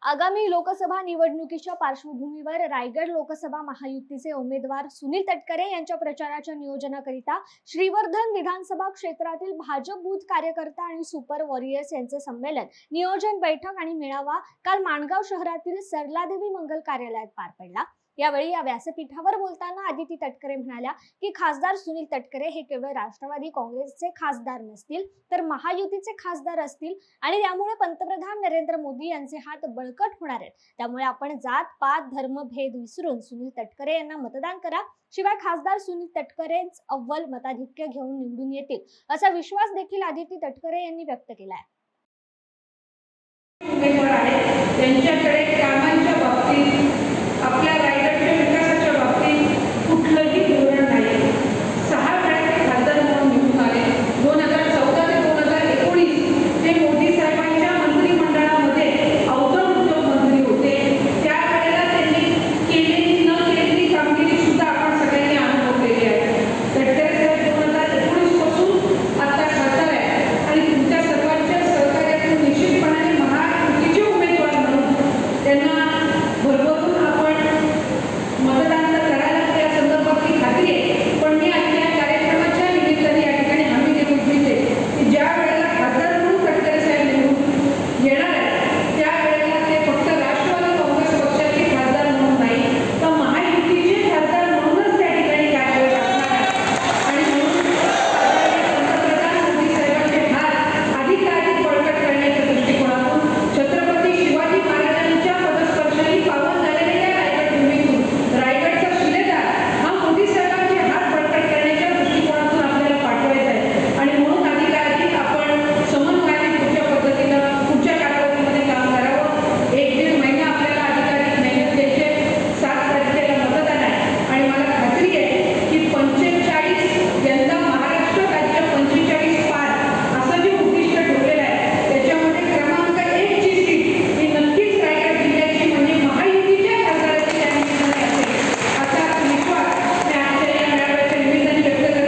आगामी लोकसभा निवडणुकीच्या पार्श्वभूमीवर रायगड लोकसभा महायुतीचे उमेदवार सुनील तटकरे यांच्या प्रचाराच्या नियोजनाकरिता श्रीवर्धन विधानसभा क्षेत्रातील भाजप बूथ कार्यकर्ता आणि सुपर वॉरियर्स यांचे संमेलन, नियोजन बैठक आणि मेळावा काल माणगाव शहरातील सरलादेवी मंगल कार्यालयात पार पडला। यावेळी या व्यासपीठावर बोलताना आदिती तटकरे म्हणाल्या की खासदार सुनील तटकरे हे केवळ राष्ट्रवादी काँग्रेसचे खासदार नसतील तर महायुतीचे खासदार असतील आणि त्यामुळे पंतप्रधान नरेंद्र मोदी यांचे हात बळकट होणार आहेत। त्यामुळे आपण जात पात धर्म भेद विसरून सुनील तटकरे यांना मतदान करा, शिवाय खासदार सुनील तटकरेच अव्वल मताधिक्य घेऊन निवडून येतील असा विश्वास देखील आदिती तटकरे यांनी व्यक्त केला आहे।